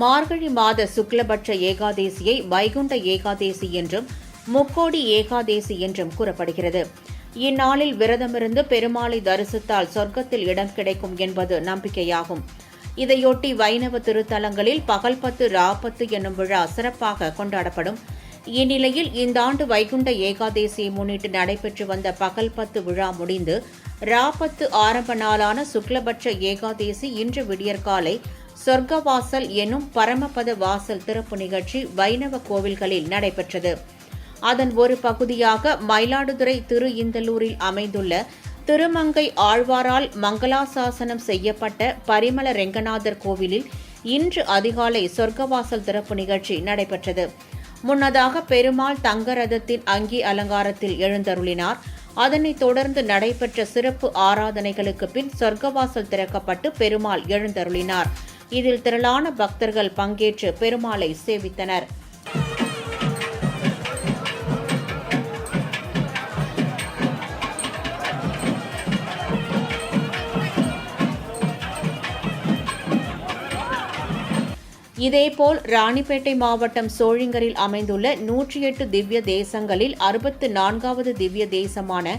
மார்கழி மாத சுக்லபட்ச ஏகாதேசியை வைகுண்ட ஏகாதேசி என்றும் முக்கோடி ஏகாதேசி என்றும் கூறப்படுகிறது. இந்நாளில் விரதமிருந்து பெருமாளை தரிசித்தால் சொர்க்கத்தில் இடம் கிடைக்கும் என்பது நம்பிக்கையாகும். இதையொட்டி வைணவ திருத்தலங்களில் பகல் 10 ராப்பத்து என்னும் விழா சிறப்பாக கொண்டாடப்படும். இந்நிலையில் இந்த ஆண்டு வைகுண்ட ஏகாதேசியை முன்னிட்டு நடைபெற்று வந்த பகல் 10 விழா முடிந்து ராப்பத்து ஆரம்ப நாளான சுக்லபட்ச ஏகாதேசி இன்று விடியற்காலை சொர்க்கவாசல் எனும் பரமபத வாசல் திறப்பு நிகழ்ச்சி வைணவ கோவில்களில் நடைபெற்றது. அதன் ஒரு பகுதியாக மயிலாடுதுறை திரு இந்தலூரில் அமைந்துள்ள திருமங்கை ஆழ்வாரால் மங்களாசாசனம் செய்யப்பட்ட பரிமள ரெங்கநாதர் கோவிலில் இன்று அதிகாலை சொர்க்கவாசல் திறப்பு நிகழ்ச்சி நடைபெற்றது. முன்னதாக பெருமாள் தங்க ரதத்தின் அங்கி அலங்காரத்தில் எழுந்தருளினார். அதனைத் தொடர்ந்து நடைபெற்ற சிறப்பு ஆராதனைகளுக்கு பின் சொர்க்கவாசல் திறக்கப்பட்டு பெருமாள் எழுந்தருளினார். இதில் திரளான பக்தர்கள் பங்கேற்று பெருமாளை சேவித்தனர். இதேபோல் ராணிப்பேட்டை மாவட்டம் சோழிங்கரில் அமைந்துள்ள 108 திவ்ய தேசங்களில் 64வது திவ்ய தேசமான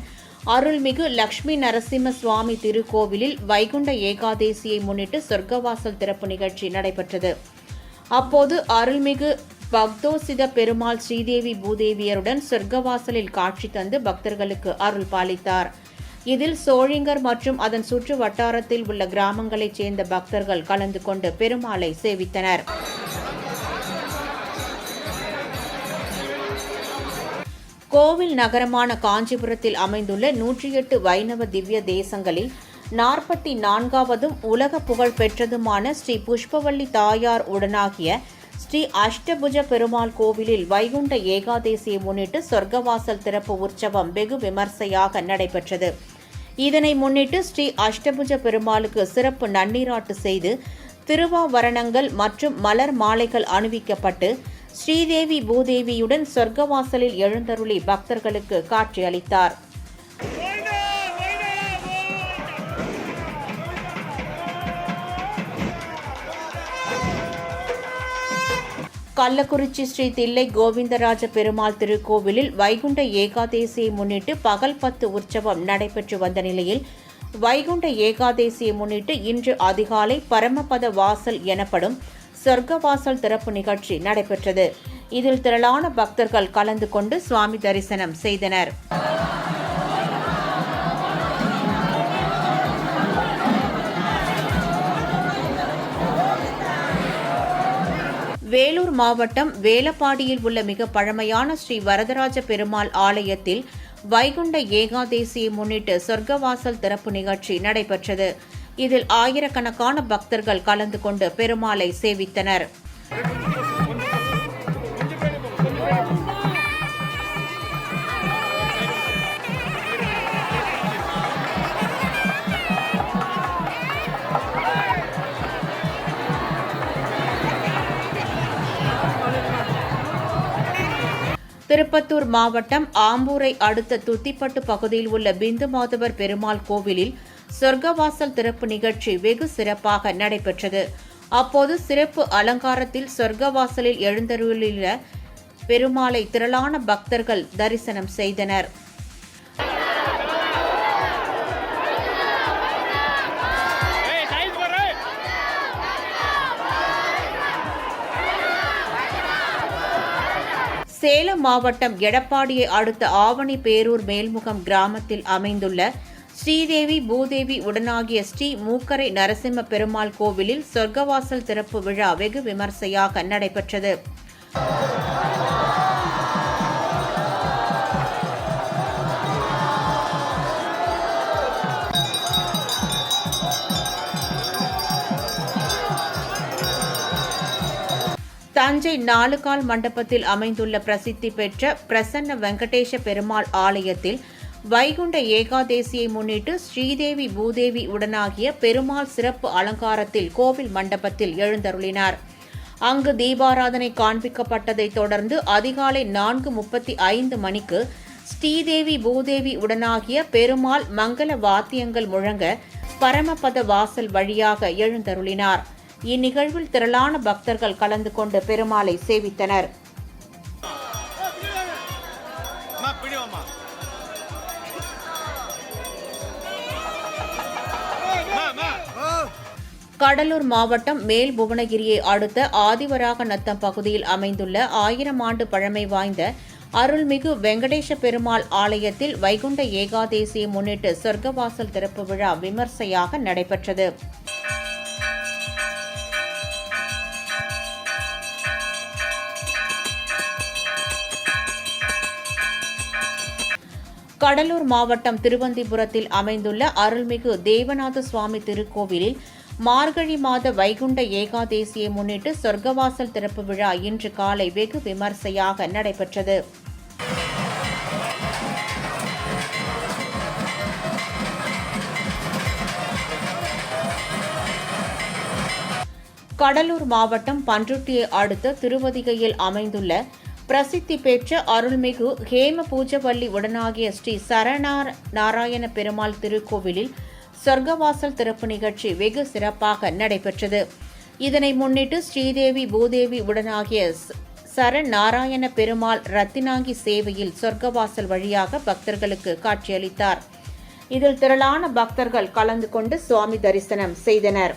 அருள்மிகு லட்சுமி நரசிம்ம சுவாமி திருக்கோவிலில் வைகுண்ட ஏகாதேசியை முன்னிட்டு சொர்க்கவாசல் திறப்பு நிகழ்ச்சி நடைபெற்றது. அப்போது அருள்மிகு பக்தோசித பெருமாள் ஸ்ரீதேவி பூதேவியருடன் சொர்க்கவாசலில் காட்சி தந்து பக்தர்களுக்கு அருள் பாலித்தார். இதில் சோழிங்கர் மற்றும் அதன் சுற்று வட்டாரத்தில் உள்ள கிராமங்களைச் சேர்ந்த பக்தர்கள் கலந்து கொண்டு பெருமாளை சேவித்தனர். கோவில் நகரமான காஞ்சிபுரத்தில் அமைந்துள்ள 108 வைணவ திவ்ய தேசங்களில் 44வதும் உலக புகழ் பெற்றதுமான ஸ்ரீ புஷ்பவல்லி தாயார் உடனாகிய ஸ்ரீ அஷ்டபுஜ பெருமாள் கோவிலில் வைகுண்ட ஏகாதேசியை முன்னிட்டு சொர்க்கவாசல் திறப்பு உற்சவம் வெகு விமர்சையாக நடைபெற்றது. இதனை முன்னிட்டு ஸ்ரீ அஷ்டபுஜ பெருமாளுக்கு சிறப்பு நன்னீராட்டு செய்து திருவாபரணங்கள் மற்றும் மலர் மாலைகள் அணிவிக்கப்பட்டு ஸ்ரீதேவி பூதேவியுடன் சொர்க்கவாசலில் எழுந்தருளி பக்தர்களுக்கு காட்சியளித்தார். கள்ளக்குறிச்சி ஸ்ரீ தில்லை கோவிந்தராஜ பெருமாள் திருக்கோவிலில் வைகுண்ட ஏகாதேசியை முன்னிட்டு பகல் 10 உற்சவம் நடைபெற்று வந்த நிலையில் வைகுண்ட ஏகாதேசியை முன்னிட்டு இன்று அதிகாலை பரமபத வாசல் எனப்படும் சொர்க்கவாசல் திறப்பு நிகழ்ச்சி நடைபெற்றது. இதில் திரளான பக்தர்கள் கலந்து கொண்டு சுவாமி தரிசனம் செய்தனர். வேலூர் மாவட்டம் வேலப்பாடியில் உள்ள மிக பழமையான ஸ்ரீ வரதராஜ பெருமாள் ஆலயத்தில் வைகுண்ட ஏகாதேசியை முன்னிட்டு சொர்க்கவாசல் திறப்பு நிகழ்ச்சி நடைபெற்றது. இதில் ஆயிரக்கணக்கான பக்தர்கள் கலந்து கொண்டு பெருமாளை சேவித்தனர். திருப்பத்தூர் மாவட்டம் ஆம்பூரை அடுத்த துத்திப்பட்டு பகுதியில் உள்ள பிந்து மாதவர் பெருமாள் கோவிலில் சொர்க்கவாசல் திறப்பு நிகழ்ச்சி வெகு சிறப்பாக நடைபெற்றது. அப்போது சிறப்பு அலங்காரத்தில் சொர்க்கவாசலில் எழுந்தருளியுள்ள பெருமாளை திரளான பக்தர்கள் தரிசனம் செய்தனர். சேலம் மாவட்டம் எடப்பாடியை அடுத்த ஆவணி பேரூர் மேல்முகம் கிராமத்தில் அமைந்துள்ள ஸ்ரீதேவி பூதேவி உடனாகிய ஸ்ரீ மூக்கரை நரசிம்ம பெருமாள் கோவிலில் சொர்க்கவாசல் திறப்பு விழா வெகு விமர்சையாக நடைபெற்றது. தஞ்சை 4 கால் மண்டபத்தில் அமைந்துள்ள பிரசித்தி பெற்ற பிரசன்ன வெங்கடேஷ பெருமாள் ஆலயத்தில் வைகுண்ட ஏகாதேசியை முன்னிட்டு ஸ்ரீதேவி பூதேவி உடனாகிய பெருமாள் சிறப்பு அலங்காரத்தில் கோவில் மண்டபத்தில் எழுந்தருளினார். அங்கு தீபாராதனை காண்பிக்கப்பட்டதைத் தொடர்ந்து அதிகாலை 4:35 மணிக்கு ஸ்ரீதேவி பூதேவி உடனாகிய பெருமாள் மங்கள வாத்தியங்கள் முழங்க பரமபத வாசல் வழியாக எழுந்தருளினார். இந்நிகழ்வில் திரளான பக்தர்கள் கலந்து கொண்டு பெருமாளை சேவித்தனர். கடலூர் மாவட்டம் மேல் புவனகிரியை அடுத்த ஆதிவராகநத்தம் பகுதியில் அமைந்துள்ள 1000 ஆண்டு பழமை வாய்ந்த அருள்மிகு வெங்கடேச பெருமாள் ஆலயத்தில் வைகுண்ட ஏகாதேசியை முன்னிட்டு சொர்க்கவாசல் திறப்பு விழா விமர்சையாக நடைபெற்றது. கடலூர் மாவட்டம் திருவந்திபுரத்தில் அமைந்துள்ள அருள்மிகு தேவநாத சுவாமி திருக்கோவிலில் மார்கழி மாத வைகுண்ட ஏகாதேசியை முன்னிட்டு சொர்க்கவாசல் திறப்பு விழா இன்று காலை வெகு விமர்சையாக நடைபெற்றது. கடலூர் மாவட்டம் பண்ருட்டியை அடுத்த திருவதிகையில் அமைந்துள்ள பிரசித்தி பெற்ற அருள்மிகு ஹேம பூஜவல்லி உடனாகிய ஸ்ரீ சரணநாராயண பெருமாள் திருக்கோவிலில் சொர்க்கவாசல் திறப்பு நிகழ்ச்சி வெகு சிறப்பாக நடைபெற்றது. இதனை முன்னிட்டு ஸ்ரீதேவி பூதேவி உடனாகிய சரணநாராயண பெருமாள் ரத்தினாங்கி சேவையில் சொர்க்கவாசல் வழியாக பக்தர்களுக்கு காட்சியளித்தார். இதில் திரளான பக்தர்கள் கலந்து கொண்டு சுவாமி தரிசனம் செய்தனர்.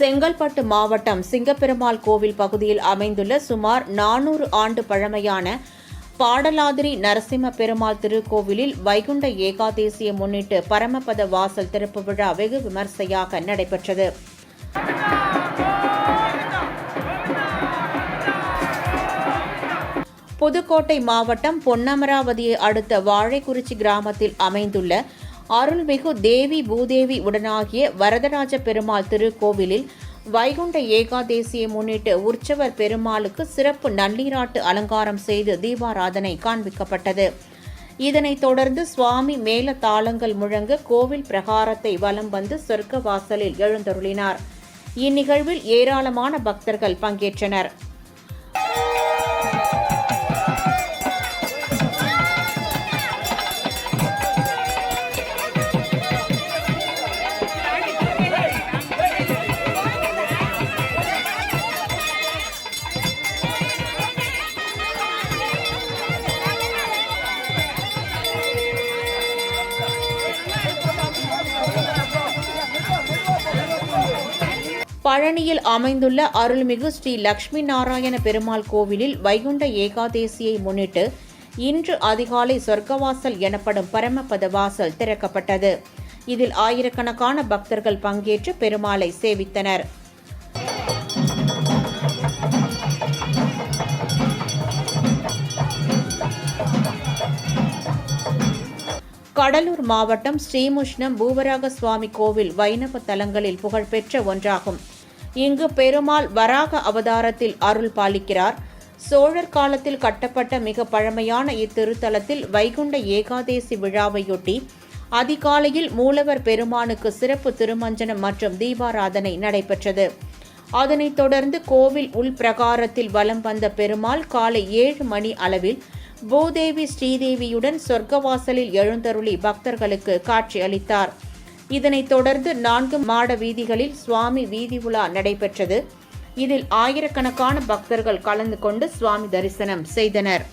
செங்கல்பட்டு மாவட்டம் சிங்கப்பெருமாள் கோவில் பகுதியில் அமைந்துள்ள சுமார் 400 ஆண்டு பழமையான பாடலாதிரி நரசிம்ம பெருமாள் திருக்கோவிலில் வைகுண்ட ஏகாதேசியை முன்னிட்டு பரமபத வாசல் திறப்பு விழா வெகு விமர்சையாக நடைபெற்றது. புதுக்கோட்டை மாவட்டம் பொன்னமராவதியை அடுத்த வாழைக்குறிச்சி கிராமத்தில் அமைந்துள்ள அருள்மிகு தேவி பூதேவி உடனாகிய வரதராஜ பெருமாள் திருக்கோவிலில் வைகுண்ட ஏகாதேசியை முன்னிட்டு உற்சவர் பெருமாளுக்கு சிறப்பு நன்னீராட்டு அலங்காரம் செய்து தீபாராதனை காண்பிக்கப்பட்டது. இதனைத் தொடர்ந்து சுவாமி மேல தாளங்கள் முழங்க கோவில் பிரகாரத்தை வலம் வந்து சொர்க்க வாசலில் எழுந்தருளினார். இந்நிகழ்வில் ஏராளமான பக்தர்கள் பங்கேற்றனர். பழனியில் அமைந்துள்ள அருள்மிகு ஸ்ரீ லட்சுமி நாராயண பெருமாள் கோவிலில் வைகுண்ட ஏகாதேசியை முன்னிட்டு இன்று அதிகாலை சொர்க்கவாசல் எனப்படும் பரமபத வாசல் திறக்கப்பட்டது. இதில் ஆயிரக்கணக்கான பக்தர்கள் பங்கேற்று பெருமாளை சேவித்தனர். கடலூர் மாவட்டம் ஸ்ரீமுஷ்ணம் பூவராக சுவாமி கோவில் வைணவ தலங்களில் புகழ்பெற்ற ஒன்றாகும். இங்கு பெருமாள் வராக அவதாரத்தில் அருள் பாலிக்கிறார். சோழர் காலத்தில் கட்டப்பட்ட மிக பழமையான இத்திருத்தலத்தில் வைகுண்ட ஏகாதேசி விழாவையொட்டி அதிகாலையில் மூலவர் பெருமானுக்கு சிறப்பு திருமஞ்சனம் மற்றும் தீபாராதனை நடைபெற்றது. அதனைத் தொடர்ந்து கோவில் உள்பிரகாரத்தில் வலம் வந்த பெருமாள் காலை 7 மணி அளவில் பூதேவி ஸ்ரீதேவியுடன் சொர்க்கவாசலில் எழுந்தருளி பக்தர்களுக்கு காட்சி அளித்தார். இதனைத் தொடர்ந்து 4 மாட வீதிகளில் சுவாமி வீதி உலா நடைபெற்றது. இதில் ஆயிரக்கணக்கான பக்தர்கள் கலந்து கொண்டு சுவாமி தரிசனம் செய்தனர்.